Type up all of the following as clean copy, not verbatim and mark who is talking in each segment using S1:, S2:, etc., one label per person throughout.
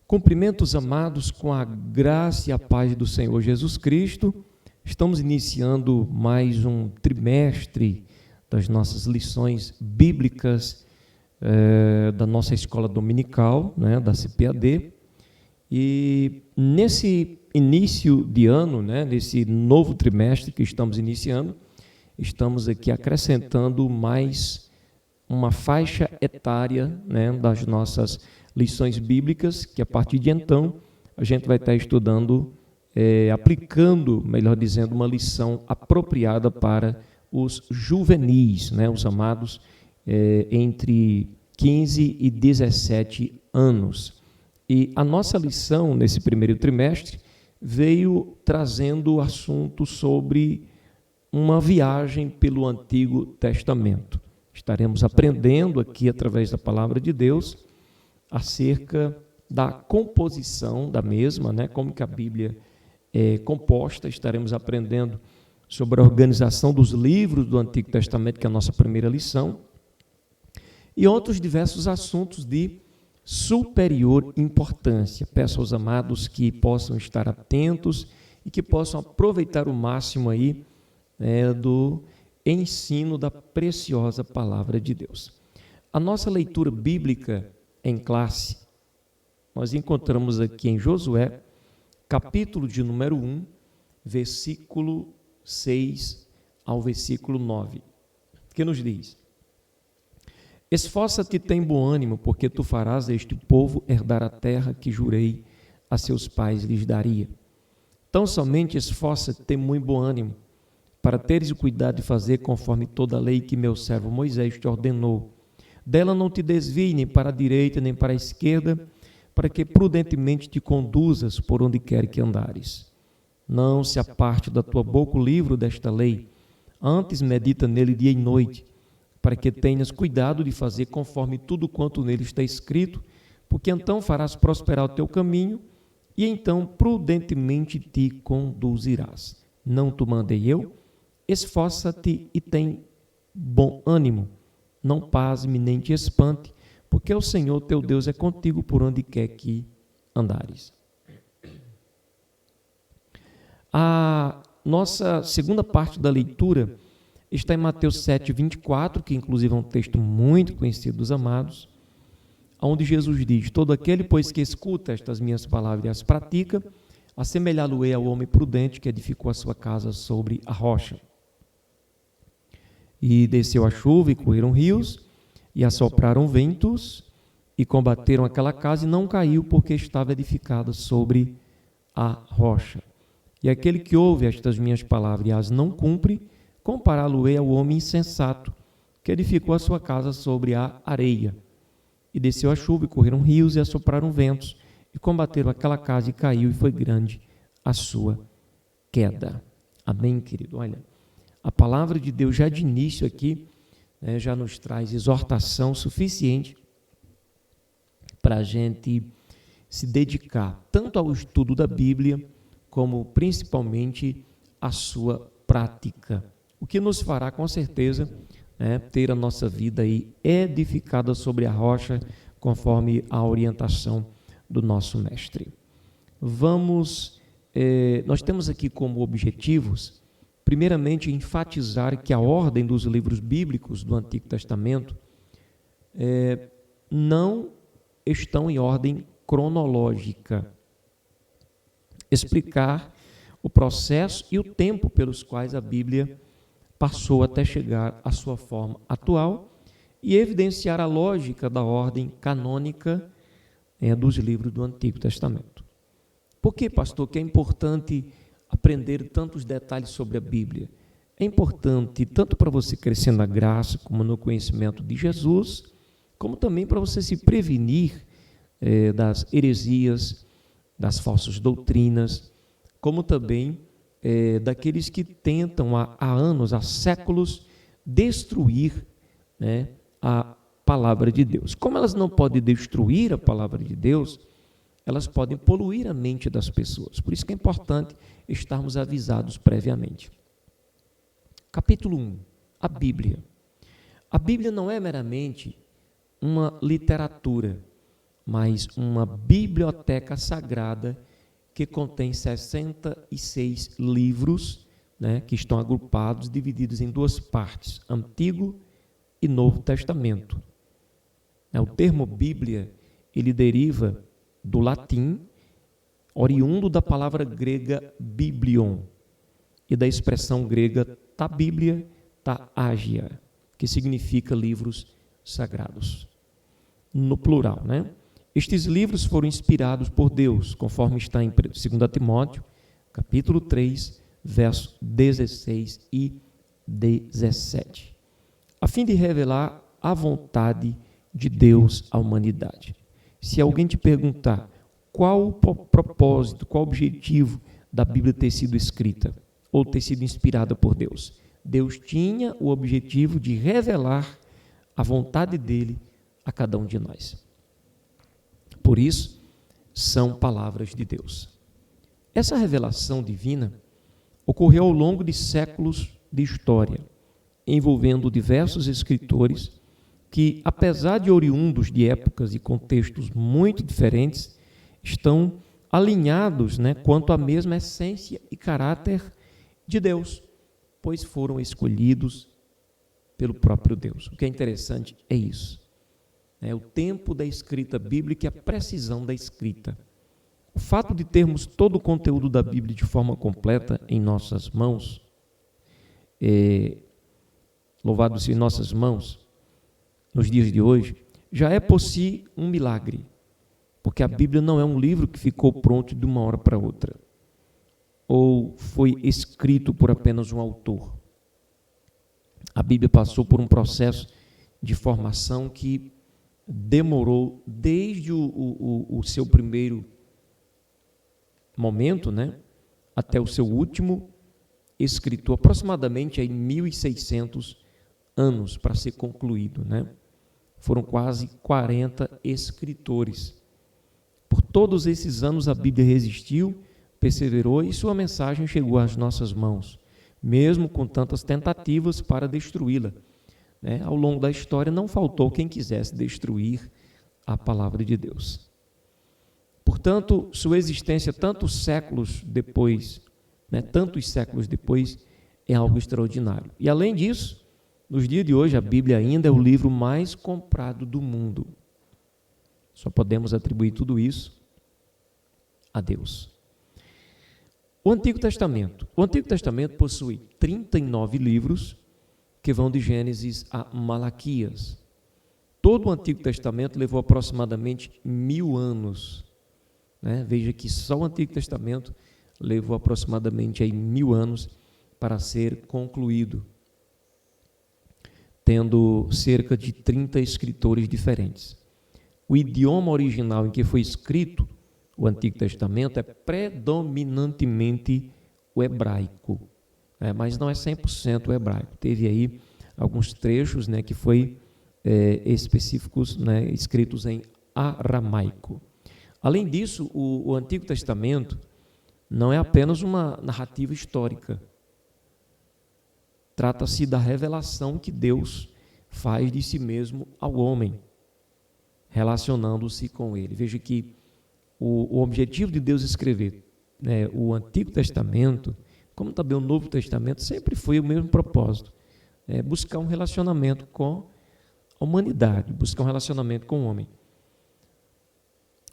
S1: Cumprimento os amados com a graça e a paz do Senhor Jesus Cristo. Estamos iniciando mais um trimestre das nossas lições bíblicas da nossa escola dominical, da CPAD. E nesse início de ano, nesse novo trimestre que estamos iniciando, estamos aqui acrescentando mais uma faixa etária das nossas lições bíblicas, que a partir de então a gente vai estar estudando, aplicando, melhor dizendo, uma lição apropriada para os juvenis, os amados entre 15 e 17 anos. E a nossa lição nesse primeiro trimestre veio trazendo o assunto sobre uma viagem pelo Antigo Testamento. Estaremos aprendendo aqui através da palavra de Deus acerca da composição da mesma, como que a Bíblia é composta. Estaremos aprendendo sobre a organização dos livros do Antigo Testamento, que é a nossa primeira lição, e outros diversos assuntos de superior importância. Peço aos amados que possam estar atentos e que possam aproveitar o máximo aí do ensino da preciosa palavra de Deus. A nossa leitura bíblica em classe, nós encontramos aqui em Josué, capítulo de número 1, versículo 6 ao versículo 9, que nos diz: Esforça-te e tem bom ânimo, porque tu farás a este povo herdar a terra que jurei a seus pais lhes daria. Tão somente esforça-te e tem muito bom ânimo, para teres o cuidado de fazer conforme toda a lei que meu servo Moisés te ordenou. Dela não te desvie nem para a direita nem para a esquerda, para que prudentemente te conduzas por onde quer que andares. Não se aparte da tua boca o livro desta lei, antes medita nele dia e noite, para que tenhas cuidado de fazer conforme tudo quanto nele está escrito, porque então farás prosperar o teu caminho e então prudentemente te conduzirás. Não te mandei eu? Esforça-te e tem bom ânimo. Não pasme nem te espante, porque o Senhor teu Deus é contigo por onde quer que andares. A nossa segunda parte da leitura está em Mateus 7, 24, que inclusive é um texto muito conhecido dos amados, onde Jesus diz: Todo aquele, pois, que escuta estas minhas palavras e as pratica, assemelhá-lo-ei ao homem prudente que edificou a sua casa sobre a rocha. E desceu a chuva, e correram rios, e assopraram ventos, e combateram aquela casa, e não caiu, porque estava edificada sobre a rocha. E aquele que ouve estas minhas palavras e as não cumpre, compará-lo-ei ao homem insensato, que edificou a sua casa sobre a areia. E desceu a chuva, e correram rios, e assopraram ventos, e combateram aquela casa, e caiu, e foi grande a sua queda. Amém, querido? Olha, a palavra de Deus já de início aqui, já nos traz exortação suficiente para a gente se dedicar tanto ao estudo da Bíblia, como principalmente à sua prática. O que nos fará, com certeza, ter a nossa vida aí edificada sobre a rocha, conforme a orientação do nosso mestre. Nós temos aqui como objetivos, primeiramente, enfatizar que a ordem dos livros bíblicos do Antigo Testamento não estão em ordem cronológica. Explicar o processo e o tempo pelos quais a Bíblia passou até chegar à sua forma atual e evidenciar a lógica da ordem canônica dos livros do Antigo Testamento. Por que, pastor, que é importante aprender tantos detalhes sobre a Bíblia? É importante tanto para você crescer na graça, como no conhecimento de Jesus, como também para você se prevenir das heresias, das falsas doutrinas, como também daqueles que tentam há anos, há séculos, destruir a palavra de Deus. Como elas não podem destruir a palavra de Deus, elas podem poluir a mente das pessoas. Por isso que é importante estarmos avisados previamente. Capítulo 1, a Bíblia. A Bíblia não é meramente uma literatura, mas uma biblioteca sagrada que contém 66 livros, né, que estão agrupados, divididos em duas partes, Antigo e Novo Testamento. O termo Bíblia, ele deriva do latim, oriundo da palavra grega biblion, e da expressão grega ta Bíblia, ta Ágia, que significa livros sagrados, no plural, né? Estes livros foram inspirados por Deus, conforme está em 2 Timóteo, capítulo 3, versos 16 e 17, a fim de revelar a vontade de Deus à humanidade. Se alguém te perguntar qual o propósito, qual o objetivo da Bíblia ter sido escrita ou ter sido inspirada por Deus, Deus tinha o objetivo de revelar a vontade dele a cada um de nós. Por isso, são palavras de Deus. Essa revelação divina ocorreu ao longo de séculos de história, envolvendo diversos escritores que, apesar de oriundos de épocas e contextos muito diferentes, estão alinhados, né, quanto à mesma essência e caráter de Deus, pois foram escolhidos pelo próprio Deus. O que é interessante é isso. O tempo da escrita bíblica e a precisão da escrita. O fato de termos todo o conteúdo da Bíblia de forma completa em nossas mãos, louvado seja em nossas mãos, nos dias de hoje, já é por si um milagre, porque a Bíblia não é um livro que ficou pronto de uma hora para outra, ou foi escrito por apenas um autor. A Bíblia passou por um processo de formação que demorou desde o seu primeiro momento, né, até o seu último escritor, aproximadamente aí 1.600 anos para ser concluído, né? Foram quase 40 escritores. Por todos esses anos a Bíblia resistiu, perseverou e sua mensagem chegou às nossas mãos, mesmo com tantas tentativas para destruí-la. Ao longo da história não faltou quem quisesse destruir a palavra de Deus. Portanto, sua existência tantos séculos depois, é algo extraordinário. E além disso, nos dias de hoje, a Bíblia ainda é o livro mais comprado do mundo. Só podemos atribuir tudo isso a Deus. O Antigo Testamento possui 39 livros que vão de Gênesis a Malaquias. Todo o Antigo Testamento levou aproximadamente 1000 anos. Veja que só o Antigo Testamento levou aproximadamente aí 1000 anos para ser concluído, tendo cerca de 30 escritores diferentes. O idioma original em que foi escrito o Antigo Testamento é predominantemente o hebraico, mas não é 100% o hebraico. Teve aí alguns trechos, que foi específicos, escritos em aramaico. Além disso, o Antigo Testamento não é apenas uma narrativa histórica. Trata-se da revelação que Deus faz de si mesmo ao homem, relacionando-se com ele. Veja que o objetivo de Deus escrever o Antigo Testamento, como também o Novo Testamento, sempre foi o mesmo propósito, buscar um relacionamento com a humanidade, buscar um relacionamento com o homem.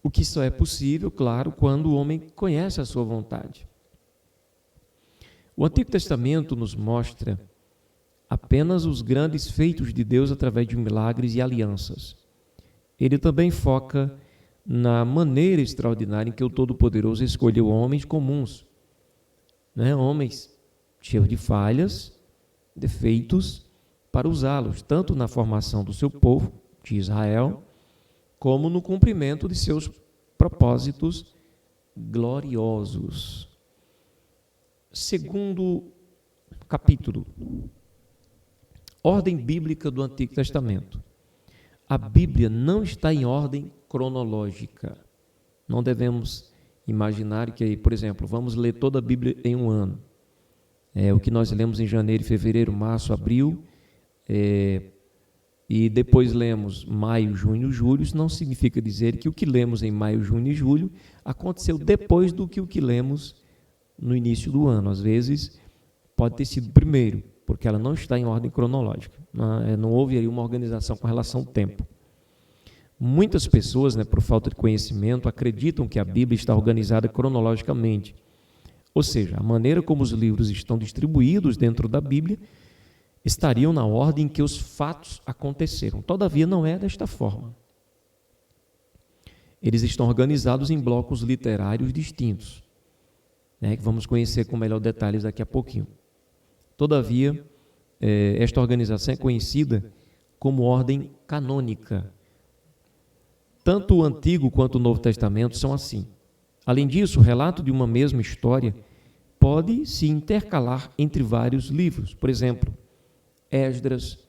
S1: O que só é possível, claro, quando o homem conhece a sua vontade. O Antigo Testamento nos mostra apenas os grandes feitos de Deus através de milagres e alianças. Ele também foca na maneira extraordinária em que o Todo-Poderoso escolheu homens comuns, homens cheios de falhas, defeitos, para usá-los, tanto na formação do seu povo, de Israel, como no cumprimento de seus propósitos gloriosos. Segundo capítulo, ordem bíblica do Antigo Testamento. A Bíblia não está em ordem cronológica. Não devemos imaginar que, por exemplo, vamos ler toda a Bíblia em um ano. O que nós lemos em janeiro, fevereiro, março, abril, e depois lemos maio, junho, julho, isso não significa dizer que o que lemos em maio, junho e julho aconteceu depois do que o que lemos no início do ano. Às vezes pode ter sido primeiro, porque ela não está em ordem cronológica. Não houve aí uma organização com relação ao tempo. Muitas pessoas, por falta de conhecimento, acreditam que a Bíblia está organizada cronologicamente. Ou seja, a maneira como os livros estão distribuídos dentro da Bíblia estariam na ordem em que os fatos aconteceram. Todavia, não é desta forma. Eles estão organizados em blocos literários distintos, que vamos conhecer com melhor detalhes daqui a pouquinho. Todavia, esta organização é conhecida como ordem canônica. Tanto o Antigo quanto o Novo Testamento são assim. Além disso, o relato de uma mesma história pode se intercalar entre vários livros. Por exemplo, Esdras,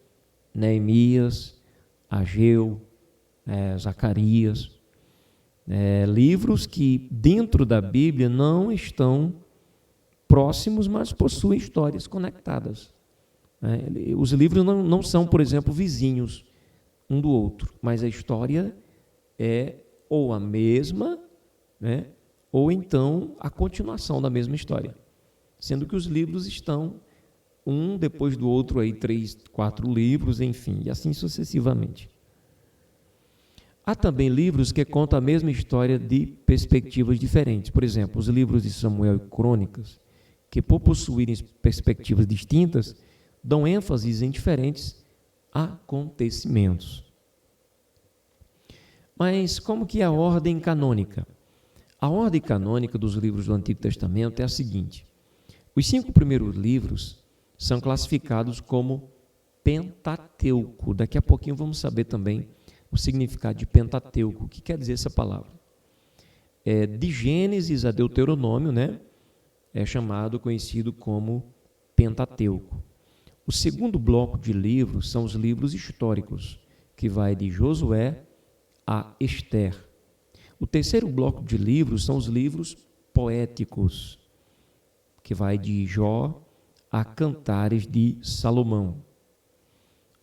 S1: Neemias, Ageu, Zacarias. Livros que dentro da Bíblia não estão próximos, mas possuem histórias conectadas. Os livros não são, por exemplo, vizinhos um do outro, mas a história é ou a mesma, ou então a continuação da mesma história, sendo que os livros estão um depois do outro, 3, 4 livros, enfim, e assim sucessivamente. Há também livros que contam a mesma história de perspectivas diferentes. Por exemplo, os livros de Samuel e Crônicas, que por possuírem perspectivas distintas, dão ênfase em diferentes acontecimentos. Mas como que é a ordem canônica? A ordem canônica dos livros do Antigo Testamento é a seguinte: os 5 primeiros livros são classificados como Pentateuco. Daqui a pouquinho vamos saber também o significado de Pentateuco. O que quer dizer essa palavra? De Gênesis a Deuteronômio, é conhecido como Pentateuco. O segundo bloco de livros são os livros históricos, que vai de Josué a Ester. O terceiro bloco de livros são os livros poéticos, que vai de Jó a Cantares de Salomão.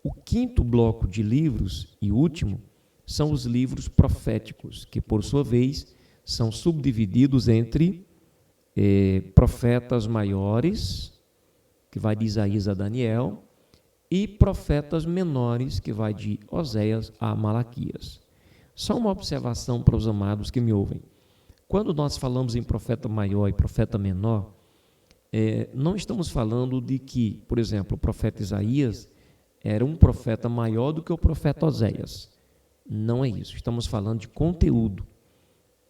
S1: O quinto bloco de livros e último são os livros proféticos, que por sua vez são subdivididos entre profetas maiores, que vai de Isaías a Daniel, e profetas menores, que vai de Oséias a Malaquias. Só uma observação para os amados que me ouvem. Quando nós falamos em profeta maior e profeta menor, não estamos falando de que, por exemplo, o profeta Isaías era um profeta maior do que o profeta Oséias. Não é isso. Estamos falando de conteúdo.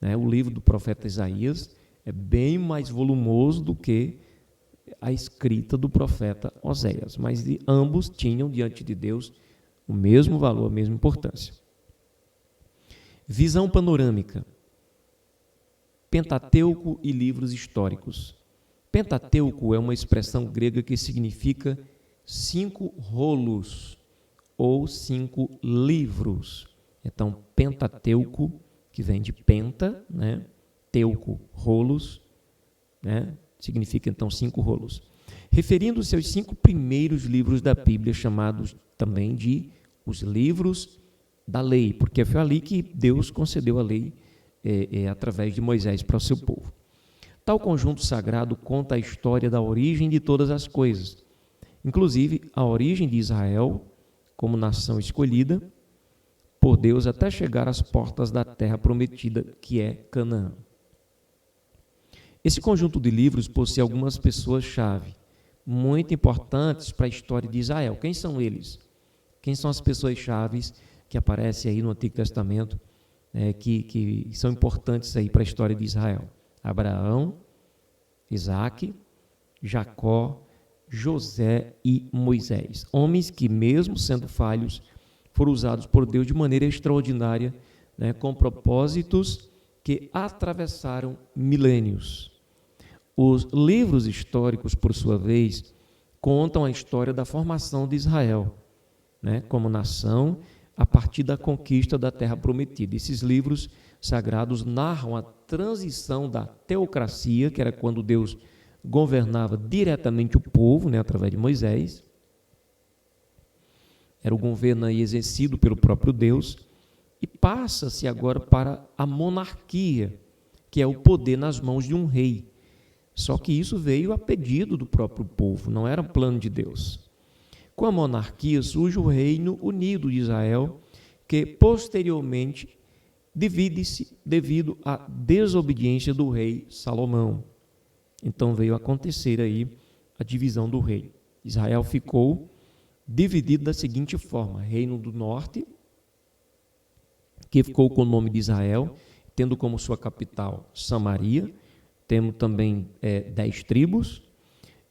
S1: O livro do profeta Isaías é bem mais volumoso do que a escrita do profeta Oséias, mas ambos tinham diante de Deus o mesmo valor, a mesma importância. Visão panorâmica. Pentateuco e livros históricos. Pentateuco é uma expressão grega que significa 5 rolos ou 5 livros. Então, Pentateuco, que vem de penta, teuco, rolos, significa então 5 rolos. Referindo-se aos 5 primeiros livros da Bíblia, chamados também de os livros da lei, porque foi ali que Deus concedeu a lei através de Moisés para o seu povo. Tal conjunto sagrado conta a história da origem de todas as coisas, inclusive a origem de Israel como nação escolhida por Deus até chegar às portas da terra prometida, que é Canaã. Esse conjunto de livros possui algumas pessoas-chave muito importantes para a história de Israel. Quem são eles? Quem são as pessoas-chaves que aparecem aí no Antigo Testamento, que são importantes aí para a história de Israel? Abraão, Isaque, Jacó, José e Moisés. Homens que, mesmo sendo falhos, foram usados por Deus de maneira extraordinária, com propósitos que atravessaram milênios. Os livros históricos, por sua vez, contam a história da formação de Israel, como nação, a partir da conquista da Terra Prometida. Esses livros sagrados narram a transição da teocracia, que era quando Deus governava diretamente o povo, através de Moisés, era o governo aí exercido pelo próprio Deus, e passa-se agora para a monarquia, que é o poder nas mãos de um rei. Só que isso veio a pedido do próprio povo, não era plano de Deus. Com a monarquia surge o reino unido de Israel, que posteriormente divide-se devido à desobediência do rei Salomão. Então veio acontecer aí a divisão do reino. Israel ficou dividido da seguinte forma: reino do norte, que ficou com o nome de Israel, tendo como sua capital Samaria, temos também 10 tribos,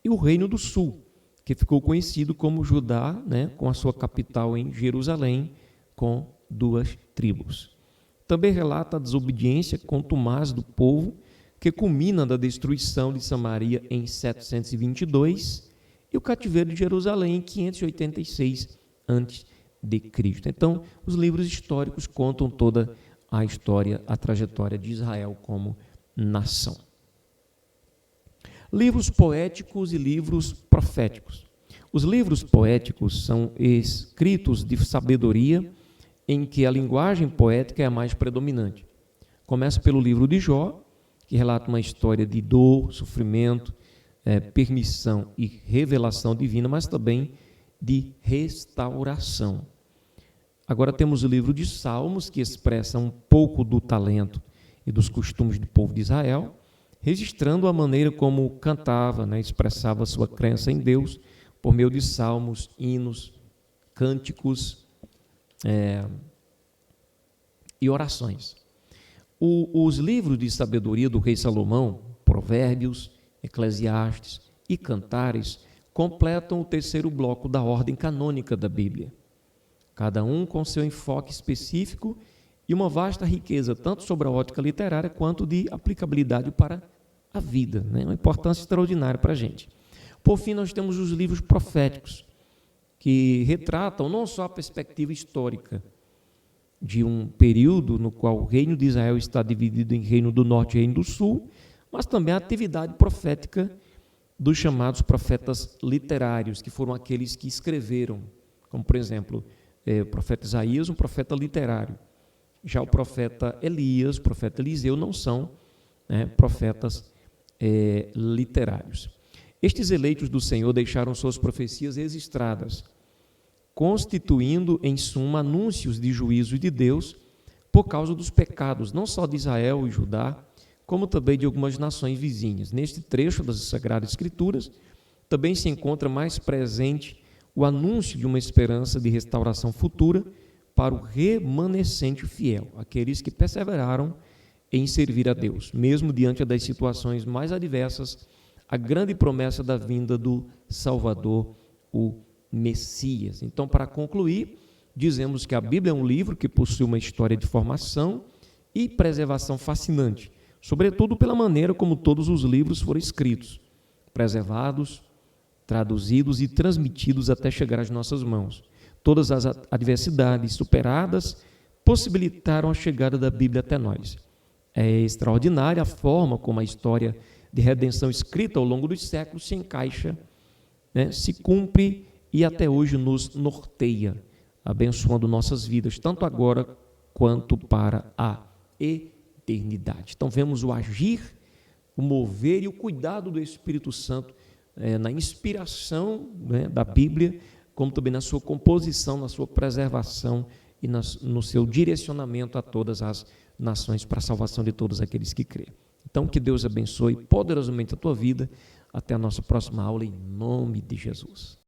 S1: e o reino do sul, que ficou conhecido como Judá, né, com a sua capital em Jerusalém, com 2 tribos. Também relata a desobediência contumaz do povo, que culmina da destruição de Samaria em 722 e o cativeiro de Jerusalém em 586 a.C. Então, os livros históricos contam toda a história, a trajetória de Israel como nação. Livros poéticos e livros proféticos. Os livros poéticos são escritos de sabedoria em que a linguagem poética é a mais predominante. Começa pelo livro de Jó, que relata uma história de dor, sofrimento, permissão e revelação divina, mas também de restauração. Agora temos o livro de Salmos, que expressa um pouco do talento e dos costumes do povo de Israel, registrando a maneira como cantava, né, expressava sua crença em Deus, por meio de salmos, hinos, cânticos e orações. Os livros de sabedoria do rei Salomão, Provérbios, Eclesiastes e Cantares, completam o terceiro bloco da ordem canônica da Bíblia, cada um com seu enfoque específico e uma vasta riqueza, tanto sobre a ótica literária quanto de aplicabilidade para a vida, né? Uma importância extraordinária para a gente. Por fim, nós temos os livros proféticos, que retratam não só a perspectiva histórica de um período no qual o reino de Israel está dividido em reino do norte e reino do sul, mas também a atividade profética dos chamados profetas literários, que foram aqueles que escreveram, como, por exemplo, o profeta Isaías, um profeta literário. Já o profeta Elias, o profeta Eliseu, não são profetas literários. Estes eleitos do Senhor deixaram suas profecias registradas, constituindo, em suma, anúncios de juízo de Deus por causa dos pecados, não só de Israel e Judá, como também de algumas nações vizinhas. Neste trecho das Sagradas Escrituras, também se encontra mais presente o anúncio de uma esperança de restauração futura para o remanescente fiel, aqueles que perseveraram em servir a Deus, mesmo diante das situações mais adversas, a grande promessa da vinda do Salvador, o Messias. Então, para concluir, dizemos que a Bíblia é um livro que possui uma história de formação e preservação fascinante, sobretudo pela maneira como todos os livros foram escritos, preservados, traduzidos e transmitidos até chegar às nossas mãos. Todas as adversidades superadas possibilitaram a chegada da Bíblia até nós. É extraordinária a forma como a história de redenção escrita ao longo dos séculos se encaixa, se cumpre e até hoje nos norteia, abençoando nossas vidas, tanto agora quanto para a eternidade. Então vemos o agir, o mover e o cuidado do Espírito Santo na inspiração da Bíblia, como também na sua composição, na sua preservação e no seu direcionamento a todas as nações para a salvação de todos aqueles que crêem. Então, que Deus abençoe poderosamente a tua vida. Até a nossa próxima aula, em nome de Jesus.